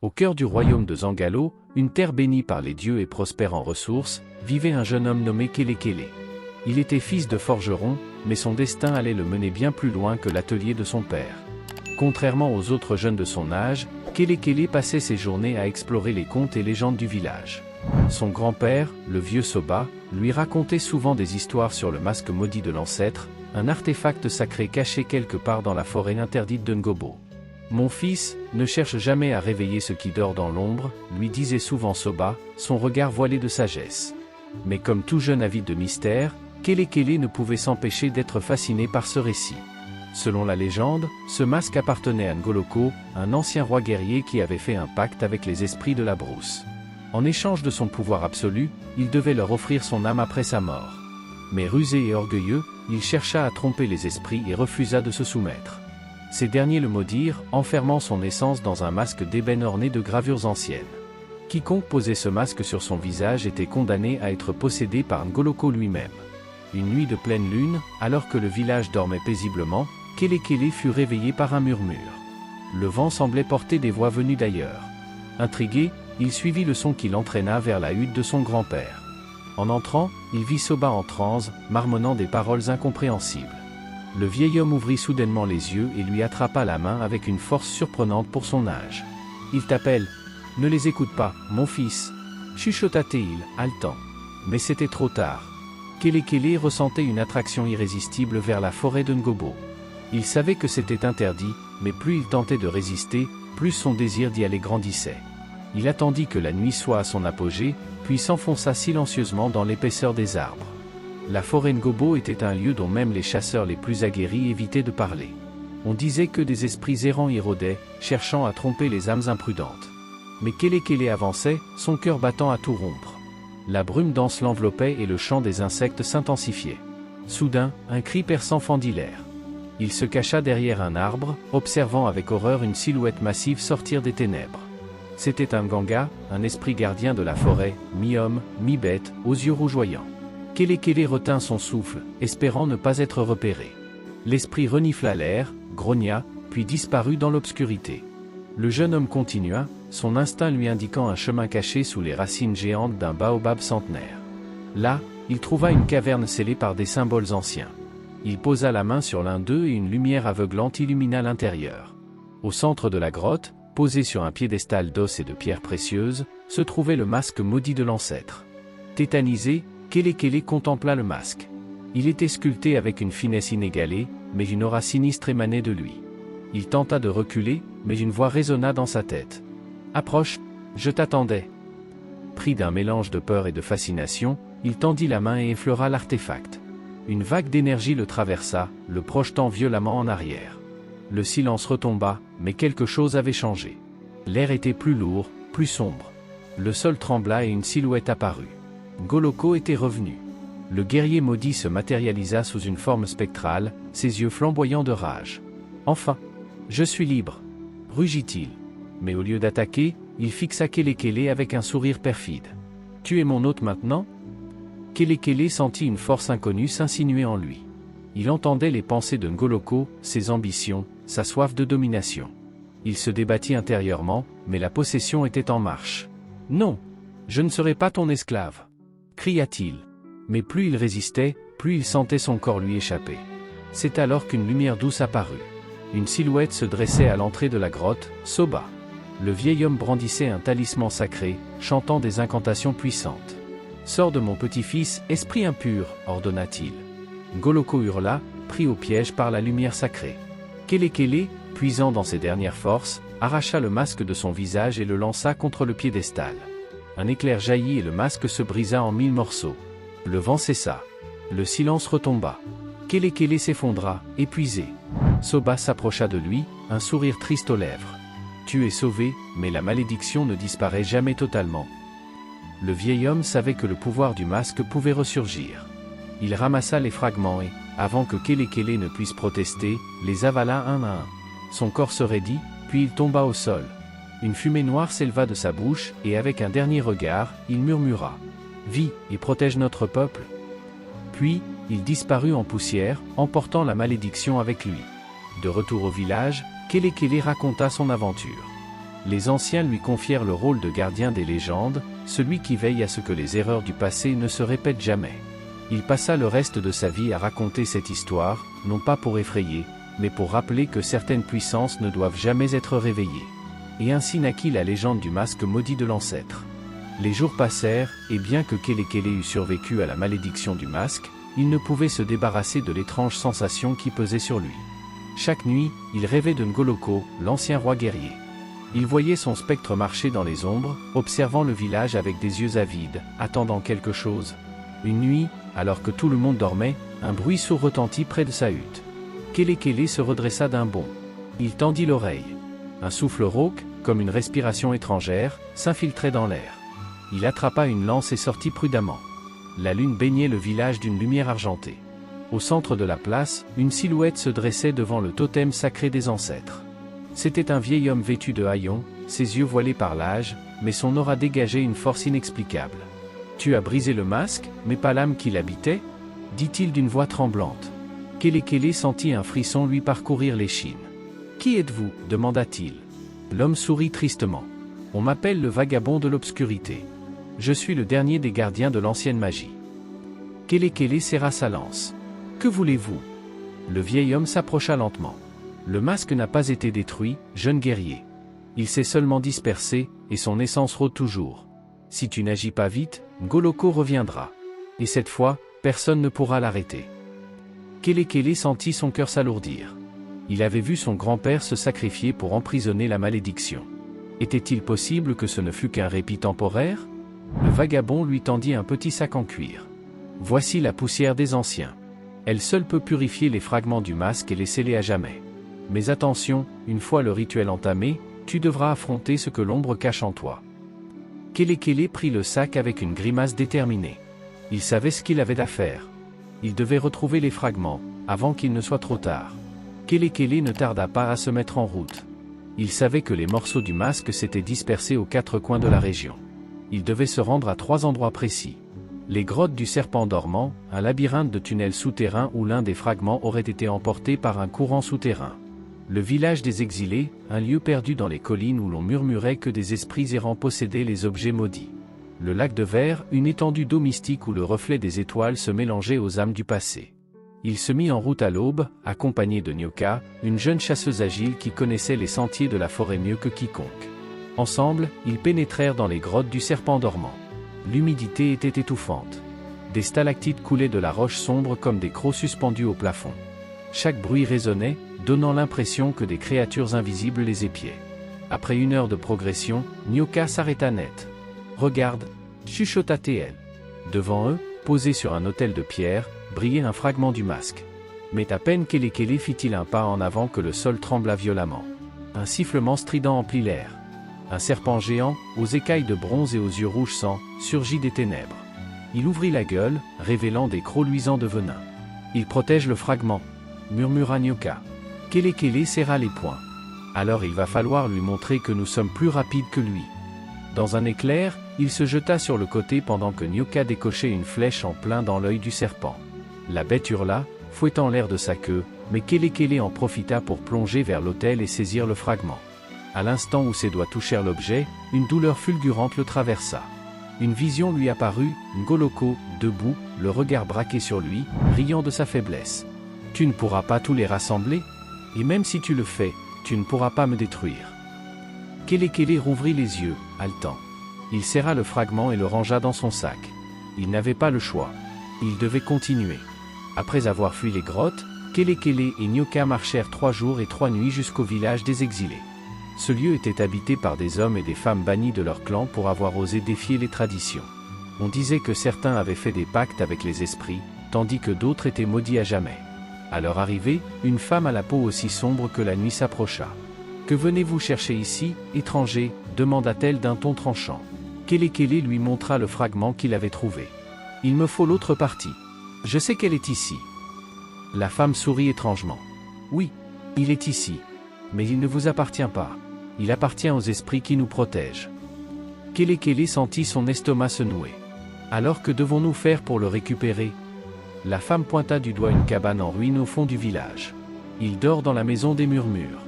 Au cœur du royaume de Zangalo, une terre bénie par les dieux et prospère en ressources, vivait un jeune homme nommé Kelekele. Il était fils de forgeron, mais son destin allait le mener bien plus loin que l'atelier de son père. Contrairement aux autres jeunes de son âge, Kelekele passait ses journées à explorer les contes et légendes du village. Son grand-père, le vieux Soba, lui racontait souvent des histoires sur le masque maudit de l'ancêtre, un artefact sacré caché quelque part dans la forêt interdite de Ngobo. « Mon fils, ne cherche jamais à réveiller ce qui dort dans l'ombre », lui disait souvent Soba, son regard voilé de sagesse. Mais comme tout jeune avide de mystère, Kelekele ne pouvait s'empêcher d'être fasciné par ce récit. Selon la légende, ce masque appartenait à Ngoloko, un ancien roi guerrier qui avait fait un pacte avec les esprits de la brousse. En échange de son pouvoir absolu, il devait leur offrir son âme après sa mort. Mais rusé et orgueilleux, il chercha à tromper les esprits et refusa de se soumettre. Ces derniers le maudirent, enfermant son essence dans un masque d'ébène orné de gravures anciennes. Quiconque posait ce masque sur son visage était condamné à être possédé par Ngoloko lui-même. Une nuit de pleine lune, alors que le village dormait paisiblement, Kelekele fut réveillé par un murmure. Le vent semblait porter des voix venues d'ailleurs. Intrigué, il suivit le son qui l'entraîna vers la hutte de son grand-père. En entrant, il vit Soba en transe, marmonnant des paroles incompréhensibles. Le vieil homme ouvrit soudainement les yeux et lui attrapa la main avec une force surprenante pour son âge. « Il t'appelle. Ne les écoute pas, mon fils. » chuchota-t-il, haletant. Mais c'était trop tard. Kelekele ressentait une attraction irrésistible vers la forêt de Ngobo. Il savait que c'était interdit, mais plus il tentait de résister, plus son désir d'y aller grandissait. Il attendit que la nuit soit à son apogée, puis s'enfonça silencieusement dans l'épaisseur des arbres. La forêt Ngobo était un lieu dont même les chasseurs les plus aguerris évitaient de parler. On disait que des esprits errants y rôdaient, cherchant à tromper les âmes imprudentes. Mais Kelekele avançait, son cœur battant à tout rompre. La brume dense l'enveloppait et le chant des insectes s'intensifiait. Soudain, un cri perçant fendit l'air. Il se cacha derrière un arbre, observant avec horreur une silhouette massive sortir des ténèbres. C'était un Nganga, un esprit gardien de la forêt, mi-homme, mi-bête, aux yeux rougeoyants. Kelekele retint son souffle, espérant ne pas être repéré. L'esprit renifla l'air, grogna, puis disparut dans l'obscurité. Le jeune homme continua, son instinct lui indiquant un chemin caché sous les racines géantes d'un baobab centenaire. Là, il trouva une caverne scellée par des symboles anciens. Il posa la main sur l'un d'eux et une lumière aveuglante illumina l'intérieur. Au centre de la grotte, posé sur un piédestal d'os et de pierres précieuses, se trouvait le masque maudit de l'ancêtre. Tétanisé, Kelekele contempla le masque. Il était sculpté avec une finesse inégalée, mais une aura sinistre émanait de lui. Il tenta de reculer, mais une voix résonna dans sa tête. « Approche, je t'attendais. » Pris d'un mélange de peur et de fascination, il tendit la main et effleura l'artefact. Une vague d'énergie le traversa, le projetant violemment en arrière. Le silence retomba, mais quelque chose avait changé. L'air était plus lourd, plus sombre. Le sol trembla et une silhouette apparut. Ngoloko était revenu. Le guerrier maudit se matérialisa sous une forme spectrale, ses yeux flamboyants de rage. « Enfin, je suis libre !» rugit-il. Mais au lieu d'attaquer, il fixa Kelekele avec un sourire perfide. « Tu es mon hôte maintenant ?» Kelekele sentit une force inconnue s'insinuer en lui. Il entendait les pensées de Ngoloko, ses ambitions, sa soif de domination. Il se débattit intérieurement, mais la possession était en marche. « Non, je ne serai pas ton esclave !» cria-t-il. Mais plus il résistait, plus il sentait son corps lui échapper. C'est alors qu'une lumière douce apparut. Une silhouette se dressait à l'entrée de la grotte, Soba. Le vieil homme brandissait un talisman sacré, chantant des incantations puissantes. « Sors de mon petit-fils, esprit impur !» ordonna-t-il. Ngoloko hurla, pris au piège par la lumière sacrée. Kelekele, puisant dans ses dernières forces, arracha le masque de son visage et le lança contre le piédestal. Un éclair jaillit et le masque se brisa en 1000 morceaux. Le vent cessa. Le silence retomba. Kelekele s'effondra, épuisé. Soba s'approcha de lui, un sourire triste aux lèvres. « Tu es sauvé, mais la malédiction ne disparaît jamais totalement. » Le vieil homme savait que le pouvoir du masque pouvait ressurgir. Il ramassa les fragments et, avant que Kelekele ne puisse protester, les avala un à un. Son corps se raidit, puis il tomba au sol. Une fumée noire s'éleva de sa bouche, et avec un dernier regard, il murmura « Vis, et protège notre peuple !» Puis, il disparut en poussière, emportant la malédiction avec lui. De retour au village, Kelekele raconta son aventure. Les anciens lui confièrent le rôle de gardien des légendes, celui qui veille à ce que les erreurs du passé ne se répètent jamais. Il passa le reste de sa vie à raconter cette histoire, non pas pour effrayer, mais pour rappeler que certaines puissances ne doivent jamais être réveillées. Et ainsi naquit la légende du masque maudit de l'ancêtre. Les jours passèrent, et bien que Kelekele eût survécu à la malédiction du masque, il ne pouvait se débarrasser de l'étrange sensation qui pesait sur lui. Chaque nuit, il rêvait de Ngoloko, l'ancien roi guerrier. Il voyait son spectre marcher dans les ombres, observant le village avec des yeux avides, attendant quelque chose. Une nuit, alors que tout le monde dormait, un bruit sourd retentit près de sa hutte. Kelekele se redressa d'un bond. Il tendit l'oreille. Un souffle rauque, comme une respiration étrangère, s'infiltrait dans l'air. Il attrapa une lance et sortit prudemment. La lune baignait le village d'une lumière argentée. Au centre de la place, une silhouette se dressait devant le totem sacré des ancêtres. C'était un vieil homme vêtu de haillons, ses yeux voilés par l'âge, mais son aura dégageait une force inexplicable. « Tu as brisé le masque, mais pas l'âme qui l'habitait » dit-il d'une voix tremblante. Kelekele sentit un frisson lui parcourir l'échine. « Qui êtes-vous » demanda-t-il. L'homme sourit tristement. « On m'appelle le vagabond de l'obscurité. Je suis le dernier des gardiens de l'ancienne magie. » Kelekele serra sa lance. « Que voulez-vous » Le vieil homme s'approcha lentement. « Le masque n'a pas été détruit, jeune guerrier. Il s'est seulement dispersé, et son essence rôde toujours. Si tu n'agis pas vite, Ngoloko reviendra. Et cette fois, personne ne pourra l'arrêter. » Kelekele sentit son cœur s'alourdir. Il avait vu son grand-père se sacrifier pour emprisonner la malédiction. Était-il possible que ce ne fût qu'un répit temporaire? Le vagabond lui tendit un petit sac en cuir. « Voici la poussière des anciens. Elle seule peut purifier les fragments du masque et les sceller à jamais. Mais attention, une fois le rituel entamé, tu devras affronter ce que l'ombre cache en toi. » Kelekele prit le sac avec une grimace déterminée. Il savait ce qu'il avait à faire. Il devait retrouver les fragments, avant qu'il ne soit trop tard. Kelekele ne tarda pas à se mettre en route. Il savait que les morceaux du masque s'étaient dispersés aux 4 coins de la région. Il devait se rendre à 3 endroits précis. Les grottes du serpent dormant, un labyrinthe de tunnels souterrains où l'un des fragments aurait été emporté par un courant souterrain. Le village des exilés, un lieu perdu dans les collines où l'on murmurait que des esprits errants possédaient les objets maudits. Le lac de verre, une étendue d'eau mystique où le reflet des étoiles se mélangeait aux âmes du passé. Il se mit en route à l'aube, accompagné de Nyoka, une jeune chasseuse agile qui connaissait les sentiers de la forêt mieux que quiconque. Ensemble, ils pénétrèrent dans les grottes du serpent dormant. L'humidité était étouffante. Des stalactites coulaient de la roche sombre comme des crocs suspendus au plafond. Chaque bruit résonnait, donnant l'impression que des créatures invisibles les épiaient. Après 1 heure de progression, Nyoka s'arrêta net. « Regarde » chuchota-t-elle. Devant eux, posé sur un autel de pierre, brillait un fragment du masque. Mais à peine Kelekele fit-il un pas en avant que le sol trembla violemment. Un sifflement strident emplit l'air. Un serpent géant, aux écailles de bronze et aux yeux rouge sang, surgit des ténèbres. Il ouvrit la gueule, révélant des crocs luisants de venin. « Il protège le fragment » murmura Nyoka. Kelekele serra les poings. « Alors il va falloir lui montrer que nous sommes plus rapides que lui. » Dans un éclair, il se jeta sur le côté pendant que Nyoka décochait une flèche en plein dans l'œil du serpent. La bête hurla, fouettant l'air de sa queue, mais Kelekele en profita pour plonger vers l'autel et saisir le fragment. À l'instant où ses doigts touchèrent l'objet, une douleur fulgurante le traversa. Une vision lui apparut, Ngoloko, debout, le regard braqué sur lui, riant de sa faiblesse. « Tu ne pourras pas tous les rassembler? Et même si tu le fais, tu ne pourras pas me détruire. » Kelekele rouvrit les yeux, haletant. Il serra le fragment et le rangea dans son sac. Il n'avait pas le choix. Il devait continuer. Après avoir fui les grottes, Kelekele et Nyoka marchèrent 3 jours et 3 nuits jusqu'au village des exilés. Ce lieu était habité par des hommes et des femmes bannis de leur clan pour avoir osé défier les traditions. On disait que certains avaient fait des pactes avec les esprits, tandis que d'autres étaient maudits à jamais. À leur arrivée, une femme à la peau aussi sombre que la nuit s'approcha. « Que venez-vous chercher ici, étranger » demanda-t-elle d'un ton tranchant. Kelekele lui montra le fragment qu'il avait trouvé. « Il me faut l'autre partie. Je sais qu'elle est ici. » La femme sourit étrangement. « Oui, il est ici. Mais il ne vous appartient pas. Il appartient aux esprits qui nous protègent. » Kelekele sentit son estomac se nouer. « Alors que devons-nous faire pour le récupérer » La femme pointa du doigt une cabane en ruine au fond du village. « Il dort dans la maison des murmures. »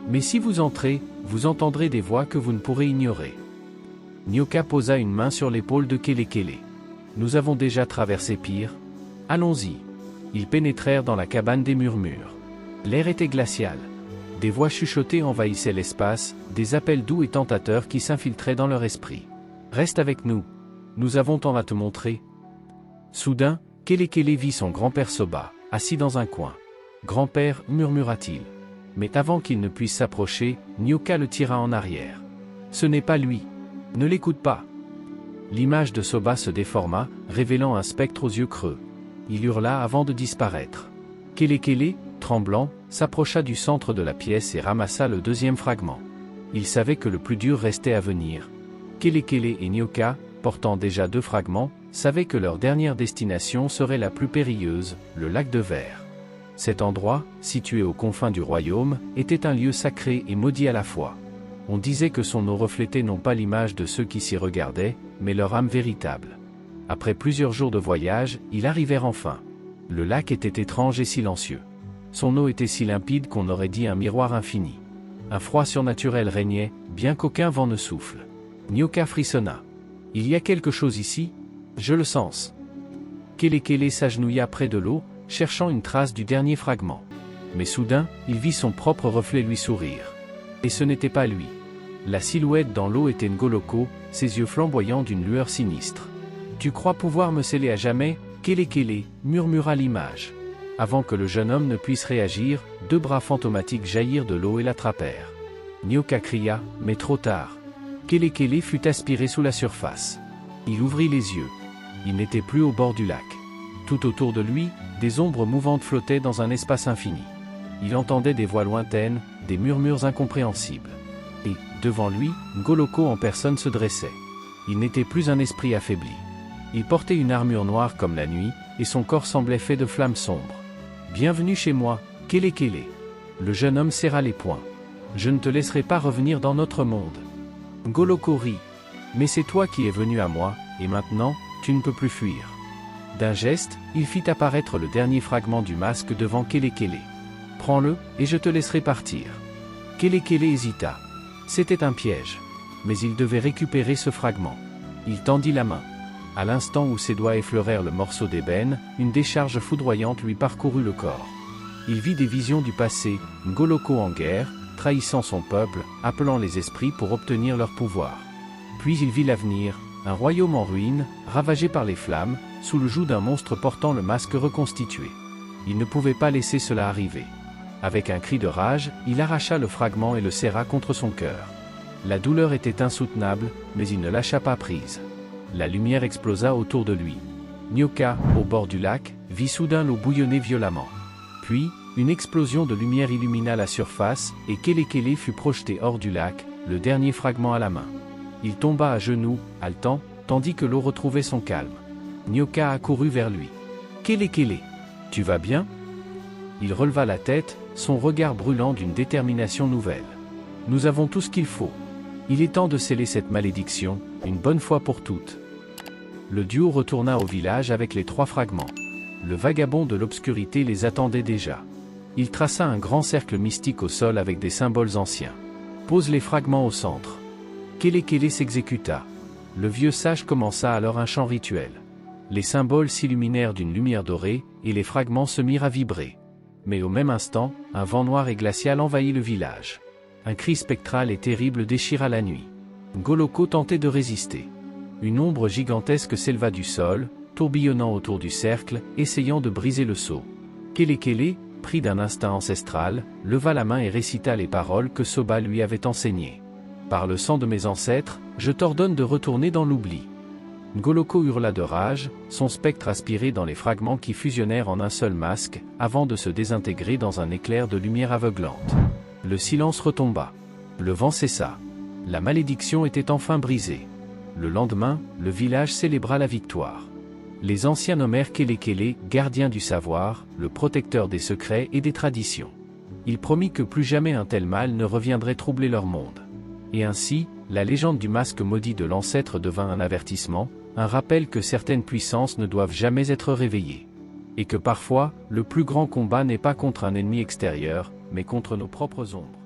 Mais si vous entrez, vous entendrez des voix que vous ne pourrez ignorer. Nyoka posa une main sur l'épaule de Kelekele. Nous avons déjà traversé pire. Allons-y. Ils pénétrèrent dans la cabane des murmures. L'air était glacial. Des voix chuchotées envahissaient l'espace, des appels doux et tentateurs qui s'infiltraient dans leur esprit. Reste avec nous. Nous avons tant à te montrer. Soudain, Kelekele vit son grand-père Soba, assis dans un coin. Grand-père, murmura-t-il. Mais avant qu'il ne puisse s'approcher, Nyoka le tira en arrière. Ce n'est pas lui. Ne l'écoute pas. L'image de Soba se déforma, révélant un spectre aux yeux creux. Il hurla avant de disparaître. Kelekele, tremblant, s'approcha du centre de la pièce et ramassa le deuxième fragment. Il savait que le plus dur restait à venir. Kelekele et Nyoka, portant déjà 2 fragments, savaient que leur dernière destination serait la plus périlleuse, le lac de Verre. Cet endroit, situé aux confins du royaume, était un lieu sacré et maudit à la fois. On disait que son eau reflétait non pas l'image de ceux qui s'y regardaient, mais leur âme véritable. Après plusieurs jours de voyage, ils arrivèrent enfin. Le lac était étrange et silencieux. Son eau était si limpide qu'on aurait dit un miroir infini. Un froid surnaturel régnait, bien qu'aucun vent ne souffle. Nyoka frissonna. « Il y a quelque chose ici ? Je le sens. » Kelekele s'agenouilla près de l'eau, cherchant une trace du dernier fragment. Mais soudain, il vit son propre reflet lui sourire. Et ce n'était pas lui. La silhouette dans l'eau était Ngoloko, ses yeux flamboyants d'une lueur sinistre. « Tu crois pouvoir me sceller à jamais, Kelekele » murmura l'image. Avant que le jeune homme ne puisse réagir, 2 bras fantomatiques jaillirent de l'eau et l'attrapèrent. Nyoka cria, mais trop tard. Kelekele fut aspiré sous la surface. Il ouvrit les yeux. Il n'était plus au bord du lac. Tout autour de lui, des ombres mouvantes flottaient dans un espace infini. Il entendait des voix lointaines, des murmures incompréhensibles. Et, devant lui, Ngoloko en personne se dressait. Il n'était plus un esprit affaibli. Il portait une armure noire comme la nuit, et son corps semblait fait de flammes sombres. « Bienvenue chez moi, Kelekele. » Le jeune homme serra les poings. « Je ne te laisserai pas revenir dans notre monde. » Ngoloko rit. « Mais c'est toi qui es venu à moi, et maintenant, tu ne peux plus fuir. » D'un geste, il fit apparaître le dernier fragment du masque devant Kelekele. « Prends-le, et je te laisserai partir. » Kelekele hésita. C'était un piège. Mais il devait récupérer ce fragment. Il tendit la main. À l'instant où ses doigts effleurèrent le morceau d'ébène, une décharge foudroyante lui parcourut le corps. Il vit des visions du passé, Ngoloko en guerre, trahissant son peuple, appelant les esprits pour obtenir leur pouvoir. Puis il vit l'avenir, un royaume en ruine, ravagé par les flammes, sous le joug d'un monstre portant le masque reconstitué. Il ne pouvait pas laisser cela arriver. Avec un cri de rage, il arracha le fragment et le serra contre son cœur. La douleur était insoutenable, mais il ne lâcha pas prise. La lumière explosa autour de lui. Nyoka, au bord du lac, vit soudain l'eau bouillonner violemment. Puis, une explosion de lumière illumina la surface, et Kelekele fut projeté hors du lac, le dernier fragment à la main. Il tomba à genoux, haletant, tandis que l'eau retrouvait son calme. Nyoka accourut vers lui. « Kelekele, tu vas bien ?» Il releva la tête, son regard brûlant d'une détermination nouvelle. « Nous avons tout ce qu'il faut. Il est temps de sceller cette malédiction, une bonne fois pour toutes. » Le duo retourna au village avec les 3 fragments. Le vagabond de l'obscurité les attendait déjà. Il traça un grand cercle mystique au sol avec des symboles anciens. Pose les fragments au centre. Kelekele s'exécuta. Le vieux sage commença alors un chant rituel. Les symboles s'illuminèrent d'une lumière dorée, et les fragments se mirent à vibrer. Mais au même instant, un vent noir et glacial envahit le village. Un cri spectral et terrible déchira la nuit. Ngoloko tentait de résister. Une ombre gigantesque s'éleva du sol, tourbillonnant autour du cercle, essayant de briser le sceau. Kelekele, pris d'un instinct ancestral, leva la main et récita les paroles que Soba lui avait enseignées. « Par le sang de mes ancêtres, je t'ordonne de retourner dans l'oubli. » Ngoloko hurla de rage, son spectre aspiré dans les fragments qui fusionnèrent en un seul masque, avant de se désintégrer dans un éclair de lumière aveuglante. Le silence retomba. Le vent cessa. La malédiction était enfin brisée. Le lendemain, le village célébra la victoire. Les anciens nommèrent Kelekele, gardien du savoir, le protecteur des secrets et des traditions. Il promit que plus jamais un tel mal ne reviendrait troubler leur monde. Et ainsi, la légende du masque maudit de l'ancêtre devint un avertissement, un rappel que certaines puissances ne doivent jamais être réveillées. Et que parfois, le plus grand combat n'est pas contre un ennemi extérieur, mais contre nos propres ombres.